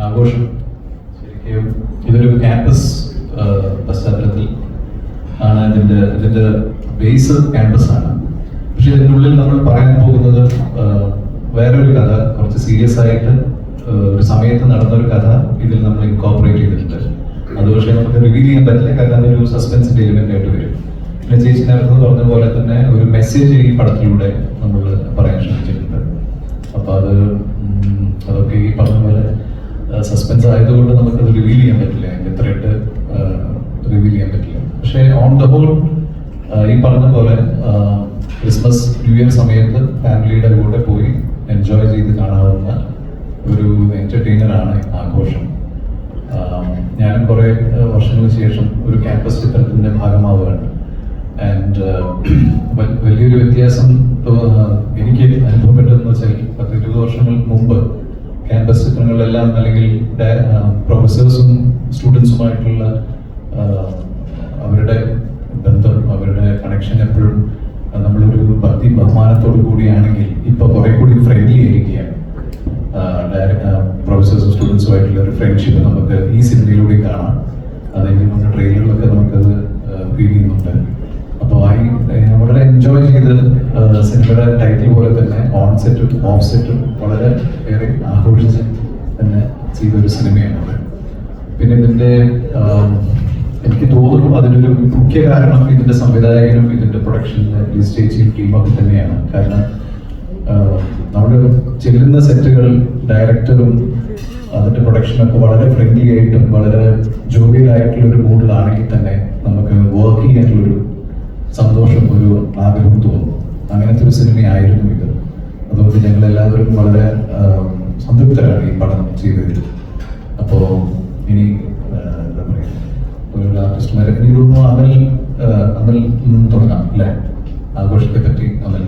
ആഘോഷം ശരിക്കും ഇതൊരു ക്യാമ്പസ് പശ്ചാത്തലത്തിൽ ആണ്. ഇതിന്റെ ബേസ് ക്യാമ്പസ് ആണ്. പക്ഷെ ഇതിൻ്റെ ഉള്ളിൽ നമ്മൾ പറയാൻ പോകുന്നത് വേറൊരു കഥ, കുറച്ച് സീരിയസ് ആയിട്ട് ഒരു സമയത്ത് നടന്നൊരു കഥ ഇതിൽ നമ്മൾ ഇൻകോർപ്പറേറ്റ് ചെയ്തിട്ടുണ്ട്. അത് പക്ഷേ നമുക്ക് റിവീൽ ചെയ്യാൻ പറ്റില്ല, കാരണം അതൊരു സസ്പെൻസിന്റെ എലിമെന്റ് ആയിട്ട് വരും. പിന്നെ ചേച്ചി നേരത്തെ പറഞ്ഞ പോലെ തന്നെ ഒരു മെസ്സേജ് ഈ പടത്തിലൂടെ നമ്മൾ പറയാൻ ശ്രമിച്ചിട്ടുണ്ട്. അപ്പൊ അതൊക്കെ ഈ പറഞ്ഞ പോലെ സസ്പെൻസ് ആയതുകൊണ്ട് നമുക്കത് റിവീൽ ചെയ്യാൻ പറ്റില്ല, അതിന്റെ ത്രെഡ് റിവീൽ ചെയ്യാൻ പറ്റില്ല. പക്ഷേ ഓൺ ദ ഹോൾ ഈ പറഞ്ഞ പോലെ ക്രിസ്മസ് ന്യൂ ഇയർ സമയത്ത് ഫാമിലിയുടെ കൂടെ പോയി എൻജോയ് ചെയ്ത് കാണാവുന്ന ഒരു എന്റർടൈനറാണ് ആഘോഷം. ഞാനും കുറെ വർഷങ്ങൾക്ക് ശേഷം ഒരു ക്യാമ്പസ് ചിത്രത്തിന്റെ ഭാഗമാവുകയാണ്. ആൻഡ് വലിയൊരു വ്യത്യാസം എനിക്ക് അനുഭവപ്പെട്ടതെന്ന് വെച്ചാൽ 10-20 വർഷങ്ങൾക്ക് മുമ്പ് ക്യാമ്പസ് ചിത്രങ്ങളിലെല്ലാം അല്ലെങ്കിൽ പ്രൊഫസേഴ്സും സ്റ്റുഡൻസുമായിട്ടുള്ള അവരുടെ ബന്ധം, അവരുടെ കണക്ഷൻ എപ്പോഴും നമ്മളൊരു ഭക്തി ബഹുമാനത്തോടു കൂടിയാണെങ്കിൽ ഇപ്പൊ കുറെ കൂടി ഫ്രണ്ട്ലി ആയിരിക്കുകയാണ്. പ്രൊഫസേഴ്സും സ്റ്റുഡൻസുമായിട്ടുള്ള ഒരു ഫ്രണ്ട്ഷിപ്പ് നമുക്ക് ഈ സിനിമയിലൂടെ കാണാം. അതെങ്കിൽ നമ്മുടെ ട്രെയിലറിലൊക്കെ നമുക്കത് ഫീൽ ചെയ്യുന്നുണ്ട്. അപ്പോൾ വളരെ എൻജോയ് ചെയ്ത് സിനിമയുടെ ടൈറ്റിൽ പോലെ തന്നെ ഓൺ സെറ്റും ഓഫ് സെറ്റും വളരെ ഏറെ ആഘോഷിച്ച് തന്നെ ചെയ്തൊരു സിനിമയാണ്. പിന്നെ ഇതിന്റെ എനിക്ക് തോന്നുന്നു അതിനൊരു മുഖ്യ കാരണം ഇതിന്റെ സംവിധായകനും ഇതിന്റെ പ്രൊഡക്ഷനിലെ സ്റ്റേജിയും ടീമൊക്കെ തന്നെയാണ്. കാരണം നമ്മൾ ചെല്ലുന്ന സെറ്റുകൾ ഡയറക്ടറും അതിന്റെ പ്രൊഡക്ഷനൊക്കെ വളരെ ഫ്രണ്ട്ലി ആയിട്ടും വളരെ ജോവിയലായിട്ടുള്ള ഒരു മൂഡിലാണെങ്കിൽ തന്നെ നമുക്ക് വർക്ക് ചെയ്യാനുള്ളൊരു സന്തോഷം, ഒരു ആഗ്രഹം തോന്നും. അങ്ങനത്തെ ഒരു സിനിമയായിരുന്നു ഇത്. അതുകൊണ്ട് ഞങ്ങൾ എല്ലാവരും വളരെ സംതൃപ്തരാണ് ഈ പടം ചെയ്തതിൽ. അപ്പോൾ ഇനി എന്താ പറയുക, ഒരു ആർട്ടിസ്റ്റുമാരെ എനിക്ക് തോന്നുന്നു അമൽ തുടങ്ങാം അല്ലേ, ആഘോഷത്തെ പറ്റി അമൽ.